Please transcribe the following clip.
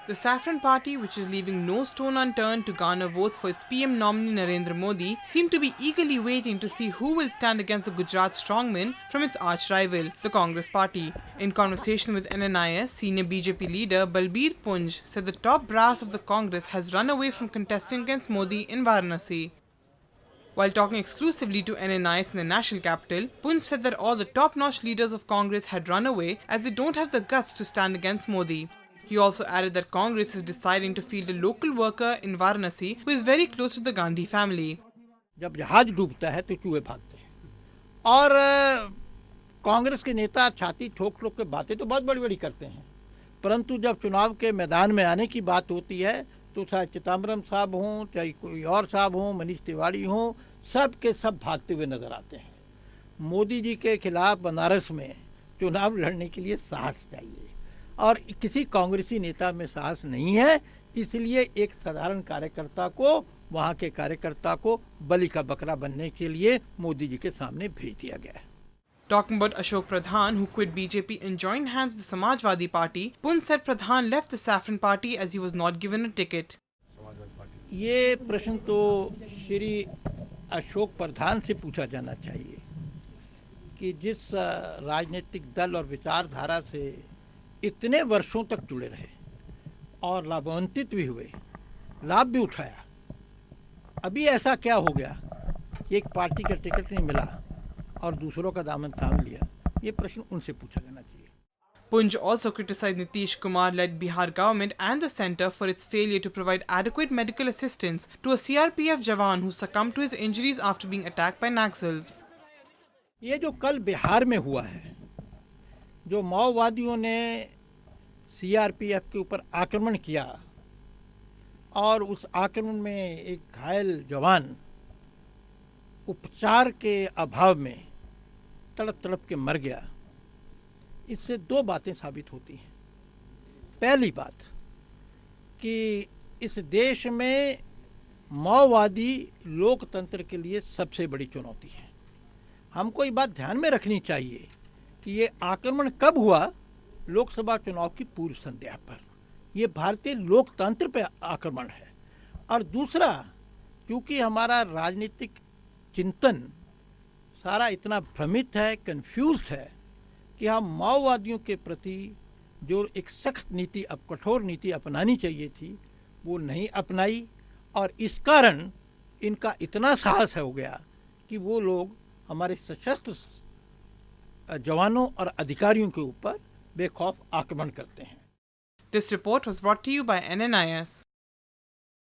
The Saffron Party, which is leaving no stone unturned to garner votes for its PM nominee Narendra Modi, seemed to be eagerly waiting to see who will stand against the Gujarat strongman from its arch-rival, the Congress Party. In conversation with NNIS, senior BJP leader Balbir Punj said the top brass of the Congress has run away from contesting against Modi in Varanasi. While talking exclusively to NNIS in the national capital, Punj said that all the top-notch leaders of Congress had run away as they don't have the guts to stand against Modi. He also added that Congress is deciding to field a local worker in Varanasi who is very close to the Gandhi family. जब जहाज डूबता है तो चूहे भागते हैं और कांग्रेस के नेता छाती ठोक ठोक के बातें तो बहुत बड़ी बड़ी करते हैं, परंतु जब चुनाव के मैदान में आने की बात होती है तो चाहे चिदम्बरम साहब हों, चाहे कोई और साहब हों, मनीष तिवारी हों, सब के सब भागते हुए नजर आते हैं। मोदी जी के खिलाफ बनारस में चुनाव लड़ने के लिए साहस चाहिए और किसी कांग्रेसी नेता में साहस नहीं है, इसलिए एक साधारण कार्यकर्ता को, वहाँ के कार्यकर्ता को बलि का बकरा बनने के लिए मोदी जी के सामने भेज दिया गया है। Talking about Ashok Pradhan, who quit BJP and joined hands with the Samajwadi Party, Punj said Pradhan left the Saffron Party as he was not given a ticket. ये प्रश्न तो श्री अशोक प्रधान से पूछा जाना चाहिए कि जिस राजनीतिक दल और विचारधारा से इतने वर्षों तक जुड़े रहे और लाभान्वित भी हुए, लाभ भी उठाया, अभी ऐसा क्या हो गया कि एक पार्टी का टिकट नहीं मिला और दूसरों का दामन थाम लिया? ये प्रश्न उनसे पूछा जाना चाहिए। Punj also criticized Nitish Kumar-led Bihar government and the centre for its failure to provide adequate medical assistance to a CRPF jawan who succumbed to his injuries after being attacked by Naxals. ये जो कल बिहार में हुआ है, जो माओवादियों ने CRPF के ऊपर आक्रमण किया और उस आक्रमण में एक घायल जवान उपचार के अभाव में तड़प तड़प के मर गया, इससे दो बातें साबित होती हैं। पहली बात कि इस देश में माओवादी लोकतंत्र के लिए सबसे बड़ी चुनौती है। हमको ये बात ध्यान में रखनी चाहिए कि ये आक्रमण कब हुआ? लोकसभा चुनाव की पूर्व संध्या पर। ये भारतीय लोकतंत्र पे आक्रमण है। और दूसरा, क्योंकि हमारा राजनीतिक चिंतन सारा इतना भ्रमित है, कंफ्यूज्ड है कि हम माओवादियों के प्रति जो एक सख्त नीति, अब कठोर नीति अपनानी चाहिए थी, वो नहीं अपनाई और इस कारण इनका इतना साहस हो गया कि वो लोग हमारे सशस्त्र जवानों और अधिकारियों के ऊपर बेखौफ आक्रमण करते हैं। This report was brought to you by NNIS.